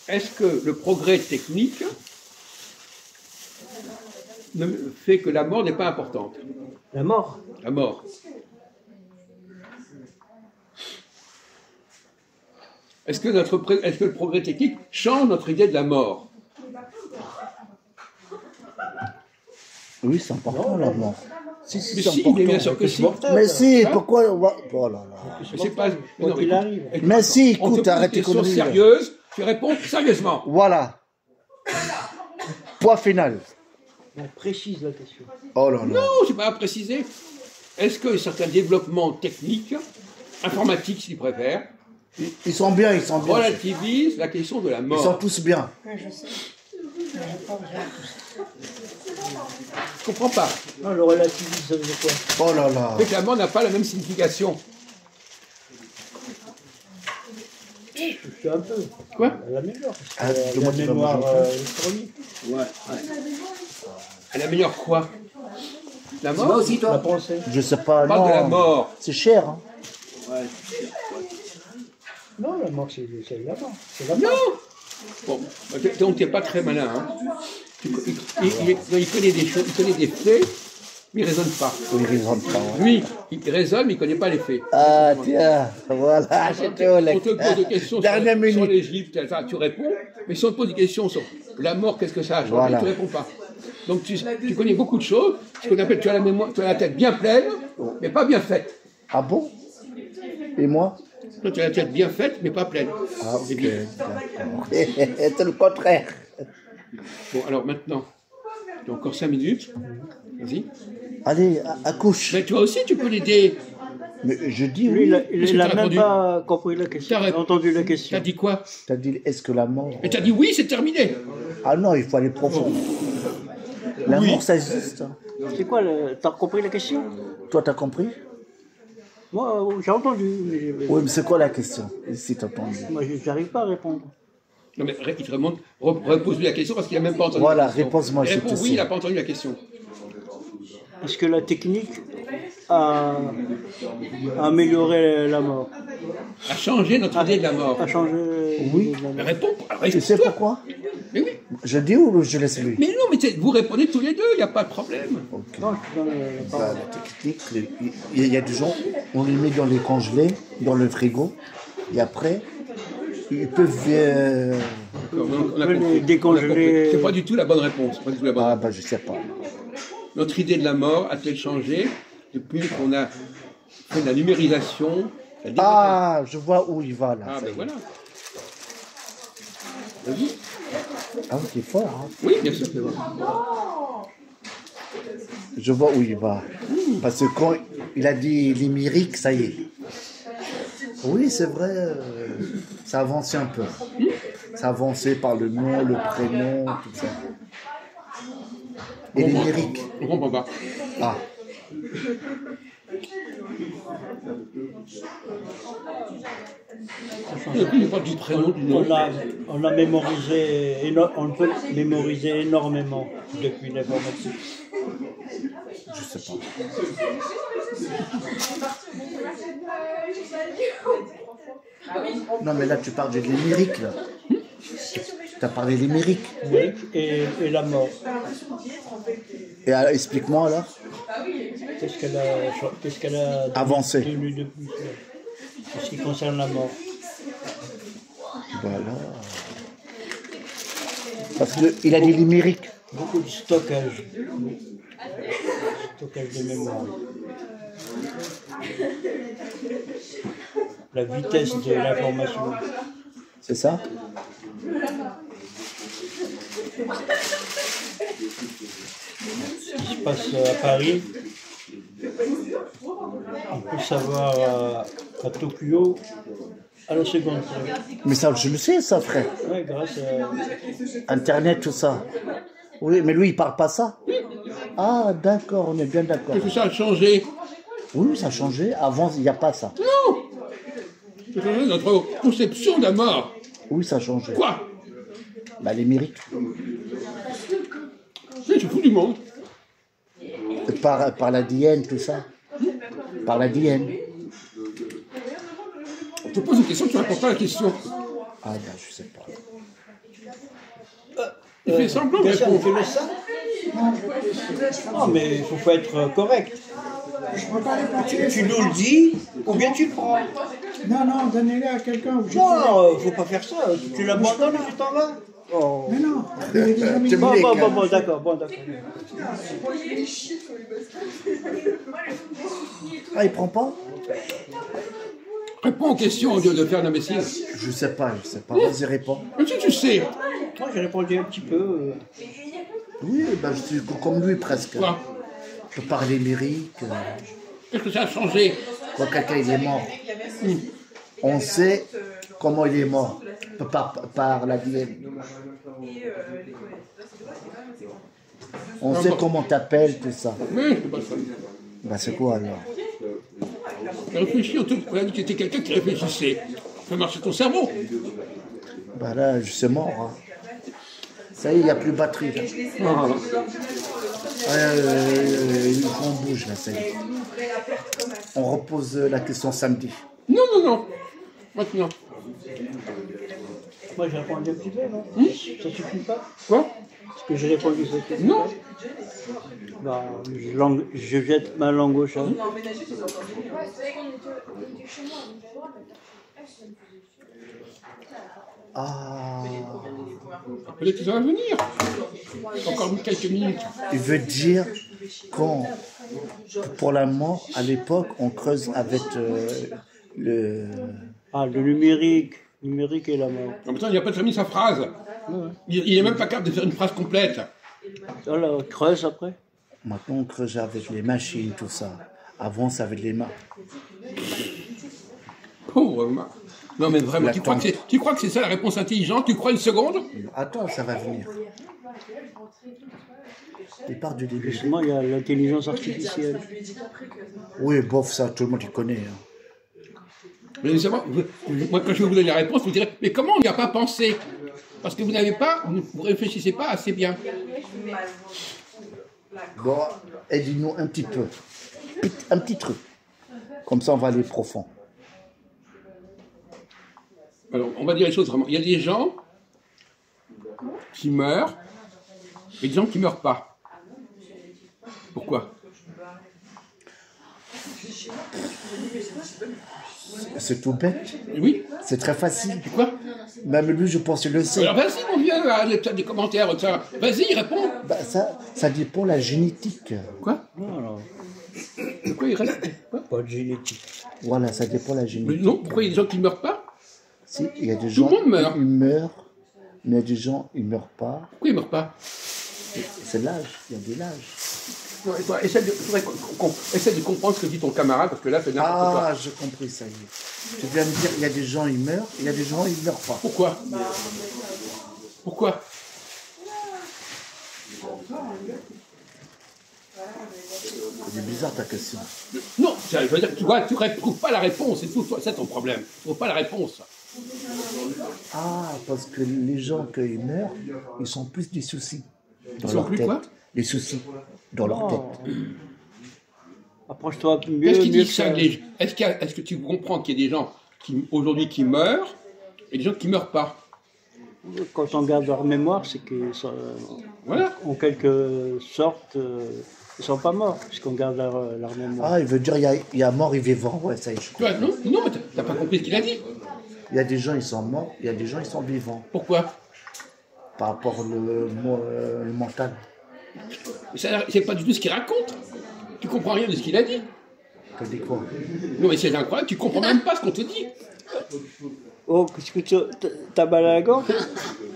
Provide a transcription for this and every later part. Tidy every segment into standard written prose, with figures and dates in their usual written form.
est-ce que le progrès technique fait que la mort n'est pas importante? La mort? La mort. Est-ce que le progrès technique change notre idée de la mort? Oui, c'est important, la mort. Mais si, mais bien sûr que si. Mais si, pourquoi... Oh là là. C'est pas... Quoi qu'il arrive. Mais si, On te écoute, pose arrête tes une question conneries. sérieuse, tu réponds sérieusement. Voilà. Point final. On précise la question. Oh là là. Non, je n'ai pas à préciser. Est-ce que certains développements techniques, informatiques si tu préfères, Ils sont bien, ils sont bien. relativisent la question de la Ils mort? sont tous bien. Oui, je sais. Mais j'ai pas besoin de tout ça. Je comprends pas. Non, le relativisme, ça veut dire quoi? Oh là là. Mais que la mort n'a pas la même signification. Je suis un peu. Quoi? Elle améliore. Ah, La demande tu vas mémoire manger. électronique. Ouais. Elle améliore quoi? La C'est moi mort? aussi, La toi. pensée. Je sais pas, On parle de la non. mort. C'est cher, hein. Non, la mort, c'est la mort. C'est la mort. Non. Bon, donc tu n'es pas très malin. Hein. Il connaît des choses, il connaît des faits, mais il ne raisonne pas. Oui, ils rentrent pas, ouais. Lui, il raisonne, mais il ne connaît pas les faits. Ah, tiens, voilà, j'étais au On te pose des questions Dernière sur minute. l'Égypte, tu réponds, mais si on te pose des questions sur la mort, qu'est-ce que ça a changé, Voilà. tu ne réponds pas. Donc tu connais beaucoup de choses, ce qu'on appelle, tu as la mémoire, tu as la tête bien pleine, mais pas bien faite. Ah bon? Et moi? Toi, tu as la tête bien faite, mais pas pleine. Ah, ok, C'est bien. d'accord. C'est le contraire. Bon, alors maintenant, tu as encore 5 minutes. Vas-y. Allez, accouche. Mais toi aussi, tu peux l'aider. Mais je dis Lui, oui. il Qu'est-ce que n'a t'as même répondu? pas compris la question. T'as Il a entendu la Tu question. as dit quoi? T'as dit, est-ce que la mort... Et tu as dit oui, c'est terminé. Ah non, il faut aller profond. La Oui. mort, ça existe. hein. C'est quoi t'as compris la question? Toi, t'as compris? Moi, j'ai entendu. Mais Oui, mais c'est quoi la question? Si t'as entendu. moi, j'arrive pas à répondre. Non, mais il te remonte, repose-lui la question parce qu'il n'a même pas entendu Voilà, la question. réponse-moi, Il je répond te oui, sais. il n'a pas entendu la question. Est-ce que la technique a amélioré la mort? A changé notre idée de la mort. A changé Oui. la Mais mort? réponds, Tu sais réponds-toi. pourquoi? Mais oui. Je dis ou je laisse lui? Mais non, mais vous répondez tous les deux, il n'y a pas de problème. Ok. Non, je te donne la Bah, parole. la technique, il y a des gens, on les met dans les congelés, dans le frigo, et après, ils peuvent... On a peut les compris. décongeler. C'est pas du tout la bonne réponse. C'est pas du tout la bonne Ah réponse. bah je sais pas. Notre idée de la mort a-t-elle changé depuis qu'on a fait de la numérisation la dématérialisation? Ah, je vois où il va là. Ah, ça ben y est. voilà. Vas-y. Ah oui, c'est fort. Hein. Oui, bien sûr, c'est vrai. Je vois où il va. Parce que quand il a dit limérique, ça y est. Oui, c'est vrai, ça avançait un peu. Ça avançait par le nom, le prénom, tout ça. Et limérique. On comprend pas. Ah. Il parle du prénom, du nom. On a mémorisé, on peut mémoriser énormément depuis l'informatique. Je sais pas. Non, mais là, tu parles de limérique, là. Tu as parlé limérique. Et la mort. Et explique-moi, alors. Qu'est-ce qu'elle a Avancé. tenu depuis en ce qui concerne la mort? Voilà. Parce qu'il a dit limérique. Beaucoup de stockage. Stockage de mémoire. La vitesse de l'information. C'est ça? Ce qui se passe à Paris, on peut savoir à Tokyo à la seconde près. Mais ça, je le sais, ça, frère. Ouais, grâce à... Internet, tout ça. Oui, mais lui, il parle pas ça. Ah, d'accord, on est bien d'accord. Qu'est-ce que ça a changé? Oui, ça a changé. Avant, il n'y a pas ça. Non! Ça a changé notre conception de la mort. Oui, ça a changé. Quoi? Bah, limérique. C'est fou du monde. Par l'ADN, tout ça. Par l'ADN. On te pose une question, tu ne réponds pas à la question. Ah ben, je sais pas. Il fait semblant de Christian, répondre. tu laisses ça? Non, mais il faut être correct. Je peux pas les partir. Tu nous le dis, ou bien tu le prends. Non, non, donnez-les à quelqu'un. ou je- Non, faut pas faire ça. Tu l'abandonnes et tu t'en vas. Oh. Mais non, il est déjà mis. Tu Bon, me bon, les bon, bon, d'accord, bon, d'accord. Ah, il prend pas? Réponds aux questions au lieu de faire l'imbécile. Je sais pas. Vas-y, réponds. Mais si tu sais, Moi, j'ai répondu un petit peu. Oui, ben, je suis comme lui presque. quoi? Je peux parler lyrique. Qu'est-ce que ça a changé? Quand quelqu'un il est mort, on sait comment il est mort. Par la l'ADN. On sait comment t'appelles, tout ça. Mais c'est pas ça. Ben, c'est quoi alors? Réfléchis, on a dit que tu étais quelqu'un qui réfléchissait. Fais marcher ton cerveau. Ben là, je suis mort. Hein. Ça y est, il n'y a plus de batterie. Là. Ah. Il faut qu'on bouge là, ça y est. On repose la question samedi. Non, non, non. Maintenant. Moi, j'ai répondu un petit peu, non? Ça suffit pas? Quoi? Parce que j'ai répondu ça suffit Non. pas. Bah, je jette ma langue au chat. Ah, Peut-être que ça va venir. Encore quelques minutes. il veut dire quand, pour la mort, à l'époque, on creuse avec le... Ah, le numérique. Numérique et la mort. En même temps, il n'a pas terminé sa phrase. Il n'est même pas capable de faire une phrase complète. Voilà, creuse après. Maintenant, on creuse avec les machines, tout ça. Avant, c'est avec les mains. Pauvre Marc. Non, mais vraiment, tu crois que c'est ça la réponse intelligente? Tu crois une seconde? Attends, ça va venir. Il part du début. Justement, il y a l'intelligence artificielle. Oui, bof, ça, tout le monde y connaît. Hein. Mais savoir, moi, quand je vais vous donner la réponse, vous direz, mais comment on n'y a pas pensé? Parce que vous n'avez pas, vous réfléchissez pas assez bien. Bon, aide-nous un petit peu. Un petit truc. Comme ça, on va aller profond. Alors, on va dire les choses vraiment. Il y a des gens qui meurent et des gens qui ne meurent pas. Pourquoi? C'est tout bête. Oui. C'est très facile. Quoi? Même lui, je pense qu'il le sait. Alors vas-y, mon vieux, des commentaires, ça. Vas-y, réponds. Bah, ça dépend de la génétique. Quoi? Non, non, De quoi il reste? Quoi? pas de génétique. Voilà, ça dépend de la Mais génétique. non, pourquoi il y a des gens qui ne meurent pas? Si, il y a des Tout gens, le monde meurt. ils meurent, mais il y a des gens, ils meurent pas. Pourquoi ils ne meurent pas? C'est l'âge, il y a de l'âge. Ouais, toi, essaie de comprendre ce que dit ton camarade, parce que là, c'est n'importe quoi. Ah, j'ai compris, ça y est. Tu viens de dire, il y a des gens, ils meurent, il y a des gens, ils meurent pas. Pourquoi? Pourquoi? C'est bizarre ta question. Non, je veux dire, tu vois, tu ne trouves pas la réponse, c'est tout, c'est ton problème. Tu ne trouves pas la réponse. Ah, parce que les gens, quand ils meurent, ils ont plus des soucis dans Ils leur ont plus tête. quoi? Des soucis dans leur Oh. tête. Approche-toi mieux. Qu'est-ce qui mieux distingue Est-ce que tu comprends qu'il y a des gens aujourd'hui qui meurent et des gens qui ne meurent pas? Quand on garde leur mémoire, c'est qu'ils sont, Voilà. en quelque sorte, ils sont pas morts, puisqu'on garde leur mémoire. Ah, il veut dire, il y a mort et vivant. Ouais, ça y est, je Tu comprends. vois, non, mais t'as pas compris ce qu'il a dit. Il y a des gens, ils sont morts, il y a des gens, ils sont vivants. Pourquoi? Par rapport le mental. C'est pas du tout ce qu'il raconte. Tu comprends rien de ce qu'il a dit. T'as dit quoi? Non, mais c'est incroyable, tu comprends même pas ce qu'on te dit. Oh, qu'est-ce que t'as mal à la gorge?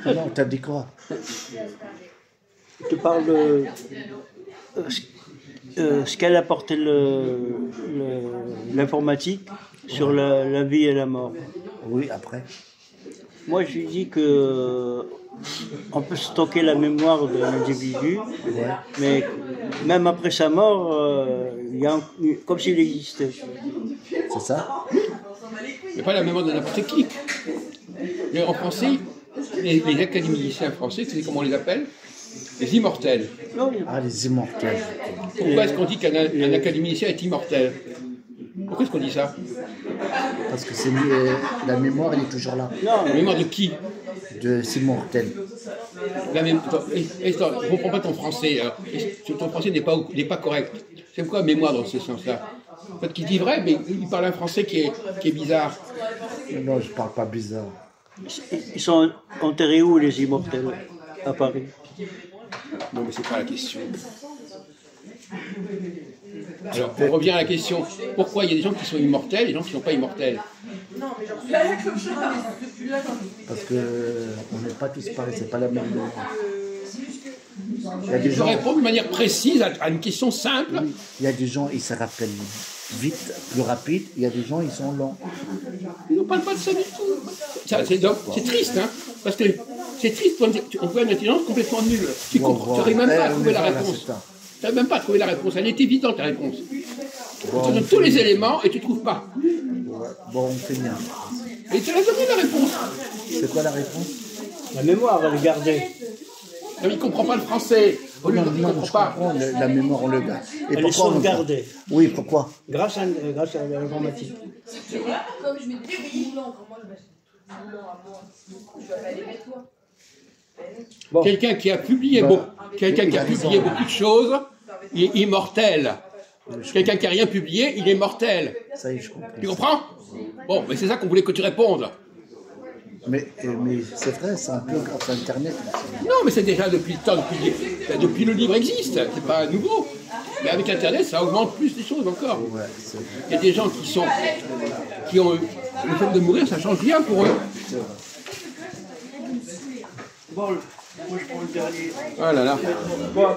Non, t'as dit quoi? Je te parle de ce qu'elle apporté l'informatique sur la vie et la mort. Oui, après. Moi, je lui dis que on peut stocker la mémoire de l'individu, mais même après sa mort, il y a comme s'il existait. C'est ça? Mais pas la mémoire de n'importe qui. Mais en français, les académiciens français, tu sais comment on les appelle? Les immortels. Non, Ah, les immortels. Pourquoi est-ce qu'on dit qu'un académicien est immortel? Pourquoi est-ce qu'on dit ça? Parce que la mémoire, elle est toujours là. La mémoire de qui? De ces mortels. La même... Attends, je ne comprends pas ton français. Ton français n'est pas correct. C'est quoi mémoire dans ce sens-là? Peut-être qu'il dit vrai, mais il parle un français qui est bizarre. Non, je parle pas bizarre. Ils sont enterrés où, les immortels, à Paris? Non, mais c'est pas la question. Alors, on revient à la question. Pourquoi il y a des gens qui sont immortels et des gens qui ne sont pas immortels? Parce que on n'est pas tous pareils, c'est pas la même. Il y a des Je gens, réponds de manière précise à une question simple. il y a des gens, ils se rappellent vite, plus rapide. Il y a des gens, ils sont lents. Ils ne parlent pas de ça du tout. C'est triste, hein, parce que c'est triste, on voit une intelligence complètement nulle. Tu n'arrives même pas à trouver la réponse. Tu n'arrives même pas à trouver la réponse. Elle est évidente, la réponse. On te donne tous les éléments et tu ne trouves pas. Bon, on fait bien. Et tu as donné la réponse. C'est quoi la réponse? La mémoire, elle est gardée. Non, il ne comprend pas le français. Non, Il ne non, comprend je pas. comprends, la mémoire, on le garde. Et Elle est pourquoi on le garde? sauvegardée. Oui, pourquoi? Grâce à l'informatique. Comme je me dis, oui, non, comment je vais aller avec toi. Bon. Quelqu'un qui a publié beaucoup de choses, il est immortel. Quelqu'un qui n'a rien publié, il est mortel. Ça y est, je comprends. Tu comprends? Bon, mais c'est ça qu'on voulait que tu répondes. Mais c'est vrai, c'est un peu grâce à Internet. Non, mais c'est déjà depuis le temps, depuis le livre existe, c'est pas nouveau. Mais avec Internet, ça augmente plus les choses encore. Ouais, c'est vrai. Il y a des gens qui ont le fait de mourir, ça change rien pour eux. Bon, moi je prends le dernier. Oh là là. Bon,